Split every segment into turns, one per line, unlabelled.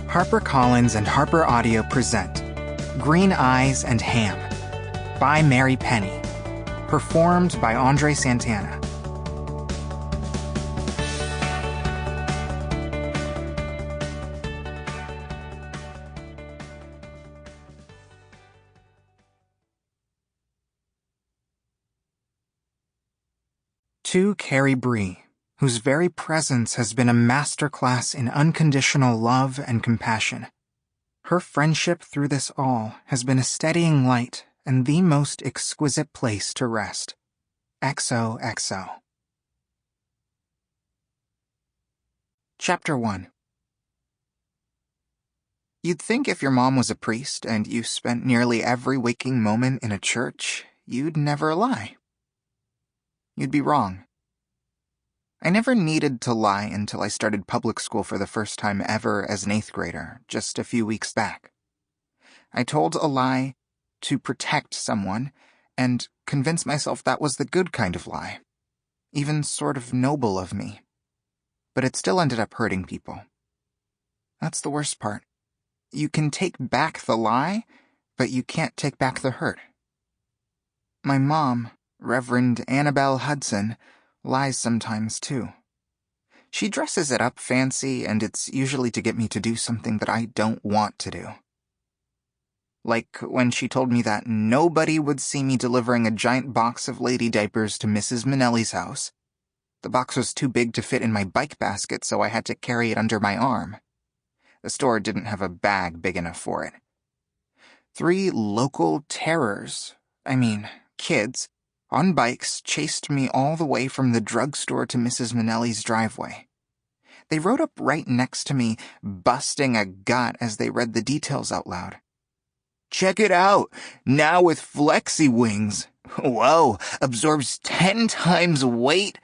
HarperCollins and Harper Audio present Green Eyes and Ham by Mary Penney. Performed by André Santana. To Carrie Bree, whose very presence has been a masterclass in unconditional love and compassion. Her friendship through this all has been a steadying light and the most exquisite place to rest. XOXO. Chapter 1. You'd think if your mom was a priest and you spent nearly every waking moment in a church, you'd never lie. You'd be wrong. I never needed to lie until I started public school for the first time ever as an 8th grader, just a few weeks back. I told a lie to protect someone and convince myself that was the good kind of lie, even sort of noble of me. But it still ended up hurting people. That's the worst part. You can take back the lie, but you can't take back the hurt. My mom, Reverend Annabelle Hudson, lies sometimes too. She dresses it up fancy, and it's usually to get me to do something that I don't want to do. Like when she told me that nobody would see me delivering a giant box of lady diapers to Mrs. Minnelli's house. The box was too big to fit in my bike basket, so I had to carry it under my arm. The store didn't have a bag big enough for it. 3 local terrors, kids, on bikes chased me all the way from the drugstore to Mrs. Minnelli's driveway. They rode up right next to me, busting a gut as they read the details out loud. "Check it out, now with flexi wings. Whoa, absorbs 10 times weight.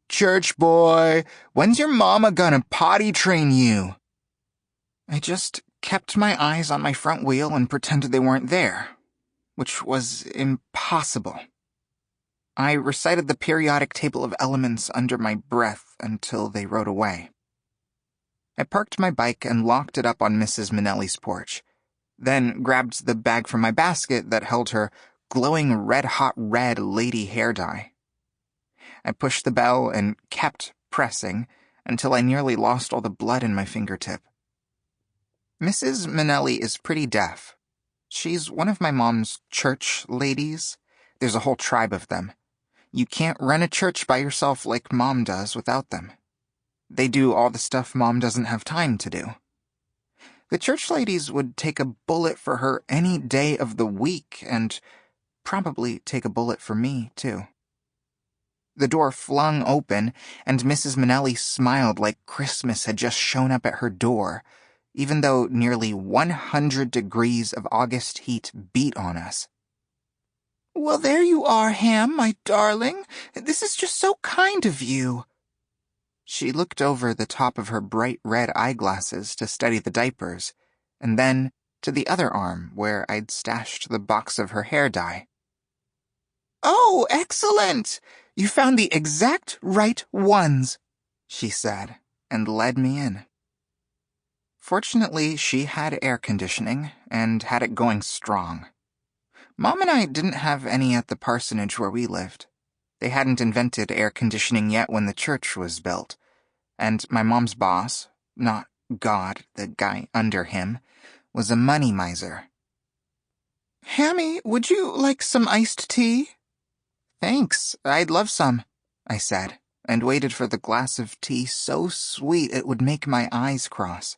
Church boy, when's your mama gonna potty train you?" I just kept my eyes on my front wheel and pretended they weren't there, which was impossible. I recited the periodic table of elements under my breath until they rode away. I parked my bike and locked it up on Mrs. Minnelli's porch, then grabbed the bag from my basket that held her glowing red-hot red lady hair dye. I pushed the bell and kept pressing until I nearly lost all the blood in my fingertip. Mrs. Minnelli is pretty deaf. She's one of my mom's church ladies. There's a whole tribe of them. You can't run a church by yourself like Mom does without them. They do all the stuff Mom doesn't have time to do. The church ladies would take a bullet for her any day of the week, and probably take a bullet for me, too. The door flung open, and Mrs. Minnelli smiled like Christmas had just shown up at her door, even though nearly 100 degrees of August heat beat on us. "Well, there you are, Ham, my darling. This is just so kind of you." She looked over the top of her bright red eyeglasses to study the diapers, and then to the other arm where I'd stashed the box of her hair dye. "Oh, excellent! You found the exact right ones," she said, and led me in. Fortunately, she had air conditioning, and had it going strong. Mom and I didn't have any at the parsonage where we lived. They hadn't invented air conditioning yet when the church was built, and my mom's boss, not God, the guy under him, was a money miser. "Hammy, would you like some iced tea?" "Thanks, I'd love some," I said, and waited for the glass of tea so sweet it would make my eyes cross.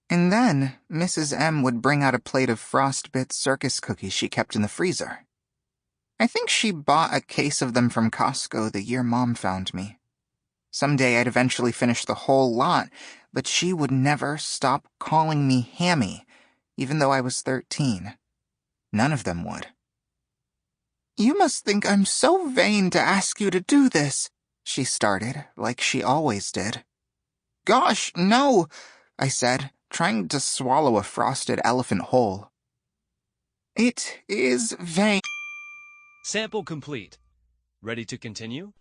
And then Mrs. M would bring out a plate of frostbit circus cookies she kept in the freezer. I think she bought a case of them from Costco the year Mom found me. Someday I'd eventually finish the whole lot, but she would never stop calling me Hammy, even though I was 13. None of them would. "You must think I'm so vain to ask you to do this," she started, like she always did. "Gosh, no," I said, trying to swallow a frosted elephant whole. "It is vain."
Sample complete. Ready to continue?